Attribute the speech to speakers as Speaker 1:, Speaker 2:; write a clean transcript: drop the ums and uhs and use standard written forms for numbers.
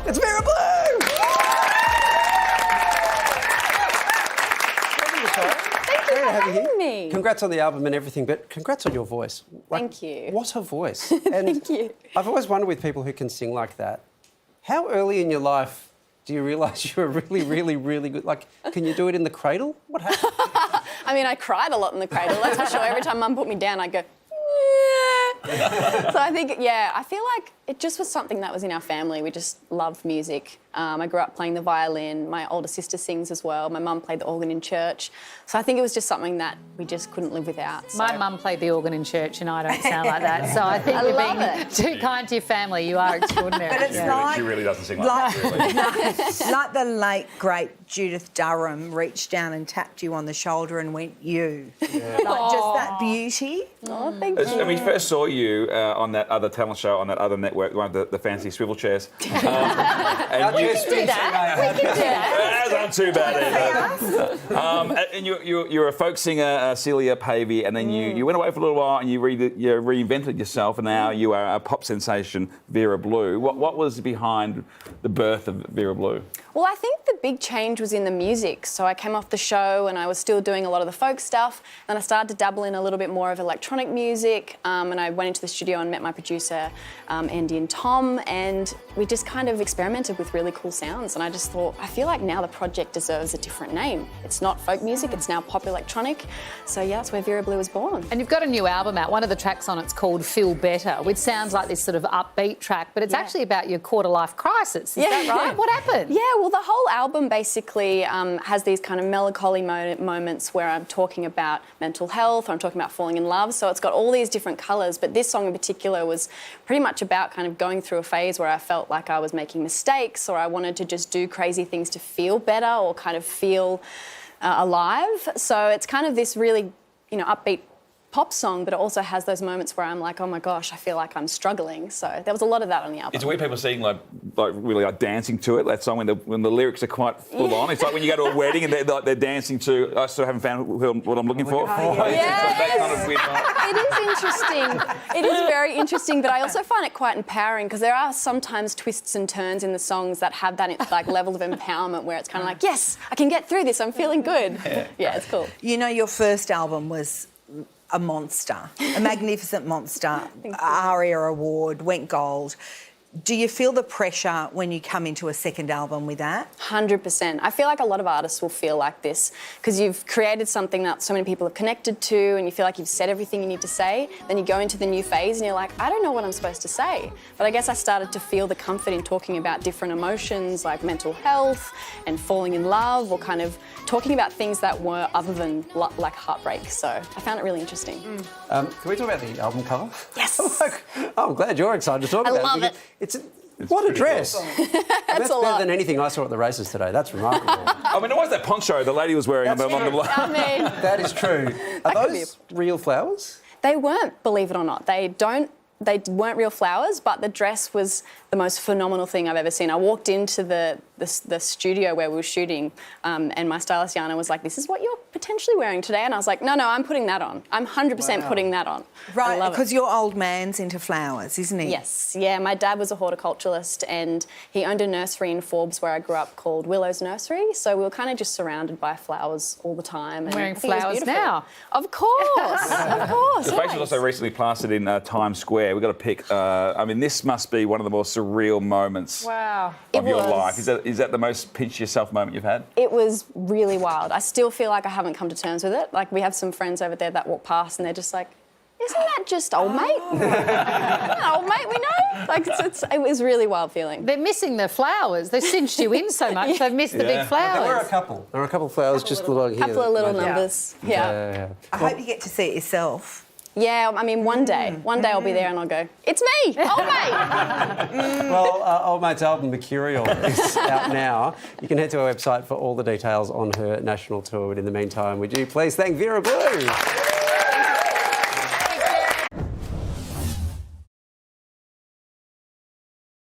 Speaker 1: It's Vera Blue!
Speaker 2: Thank you for having me.
Speaker 1: Congrats on the album and everything, but congrats on your voice.
Speaker 2: Thank you.
Speaker 1: What a voice. And
Speaker 2: Thank you.
Speaker 1: I've always wondered with people who can sing like that, how early in your life do you realise you're really, really, really good? Like, can you do it in the cradle? What happened?
Speaker 2: I mean, I cried a lot in the cradle, that's for sure. Every time Mum put me down, I'd go, yeah. So I think, I feel like it just was something that was in our family. We just loved music. I grew up playing the violin. My older sister sings as well. My mum played the organ in church. So I think it was just something that we just couldn't live without. So.
Speaker 3: My mum played the organ in church and I don't sound like that. So I think you're being too kind to your family. You are extraordinary.
Speaker 4: But it's like...
Speaker 5: She really doesn't sing like that, really.
Speaker 4: Like the late, great Judith Durham reached down and tapped you on the shoulder and went, you. Yeah. Like, just that beauty.
Speaker 2: Oh, thank you.
Speaker 5: When we first saw you on that other talent show, on that other network, one of the fancy swivel chairs. And
Speaker 3: we can do that. We can do that.
Speaker 5: That's not too bad either. And you're a folk singer, Celia Pavey, and then you went away for a little while and you reinvented yourself, and now you are a pop sensation, Vera Blue. What was behind the birth of Vera Blue?
Speaker 2: Well, I think the big change was in the music. So I came off the show and I was still doing a lot of the folk stuff. Then I started to dabble in a little bit more of electronic music. And I went into the studio and met my producer, Andy and Tom, and we just kind of experimented with really cool sounds. And I just thought, I feel like now the project deserves a different name. It's not folk music, it's now pop electronic. So yeah, that's where Vera Blue was born.
Speaker 3: And you've got a new album out. One of the tracks on it's called Feel Better, which sounds like this sort of upbeat track, but it's actually about your quarter-life crisis. Is that right? What happened?
Speaker 2: Yeah, well, the whole album basically has these kind of melancholy moments where I'm talking about mental health, or I'm talking about falling in love. So it's got all these different colours, but this song in particular was pretty much about kind of going through a phase where I felt like I was making mistakes, or I wanted to just do crazy things to feel better or kind of feel alive. So it's kind of this really, upbeat pop song, but it also has those moments where I'm like, oh my gosh, I feel like I'm struggling. So there was a lot of that on the album.
Speaker 5: It's weird people seeing like really dancing to it. That song when the lyrics are quite full on. It's like when you go to a wedding and they're dancing to. I still haven't found what I'm looking for. That kind of weird vibe.
Speaker 2: It is interesting. It is very interesting, but I also find it quite empowering because there are sometimes twists and turns in the songs that have that level of empowerment where it's kind of like, yes, I can get through this. I'm feeling good. Yeah, it's cool.
Speaker 4: Your first album was a monster, a magnificent monster, ARIA award, went gold. Do you feel the pressure when you come into a second album with that?
Speaker 2: 100%. I feel like a lot of artists will feel like this because you've created something that so many people have connected to and you feel like you've said everything you need to say. Then you go into the new phase and you're like, I don't know what I'm supposed to say. But I guess I started to feel the comfort in talking about different emotions like mental health and falling in love, or kind of talking about things that were other than like heartbreak. So I found it really interesting.
Speaker 1: Can we talk about the album cover?
Speaker 2: Yes.
Speaker 1: I'm glad you're excited to talk about it.
Speaker 2: I love it.
Speaker 1: What a dress.
Speaker 2: That's a lot.
Speaker 1: Better than anything I saw at the races today. That's remarkable.
Speaker 5: I mean, it was that poncho the lady was wearing.
Speaker 1: That is true. Are those real flowers?
Speaker 2: They weren't, believe it or not. They weren't real flowers, but the dress was the most phenomenal thing I've ever seen. I walked into the studio where we were shooting and my stylist, Yana, was like, this is what you're potentially wearing today. And I was like, no, I'm putting that on. I'm 100% putting that on.
Speaker 4: Right, because your old man's into flowers, isn't he?
Speaker 2: Yes, yeah. My dad was a horticulturalist and he owned a nursery in Forbes where I grew up called Willow's Nursery. So we were kind of just surrounded by flowers all the time. And
Speaker 3: wearing flowers now.
Speaker 2: Of course, of course.
Speaker 5: The face was also recently plastered in Times Square. We've got to pick, I mean, this must be one of the more surreal moments of your life. Is that the most pinch yourself moment you've had?
Speaker 2: It was really wild. I still feel like I haven't come to terms with it. Like, we have some friends over there that walk past and they're just like, isn't that just old mate? Old mate we know? Like, it was a really wild feeling.
Speaker 3: They're missing the flowers. They cinched you in so much, they've missed the big flowers.
Speaker 1: There were a couple. There were a couple of flowers just along here.
Speaker 2: A couple of little numbers. Yeah.
Speaker 4: I hope you get to see it yourself.
Speaker 2: Yeah, I mean, one day I'll be there and I'll go, it's me, old mate.
Speaker 1: Well, Old Mate's album, Mercurial, is out now. You can head to our website for all the details on her national tour. But in the meantime, would you please thank Vera Blue?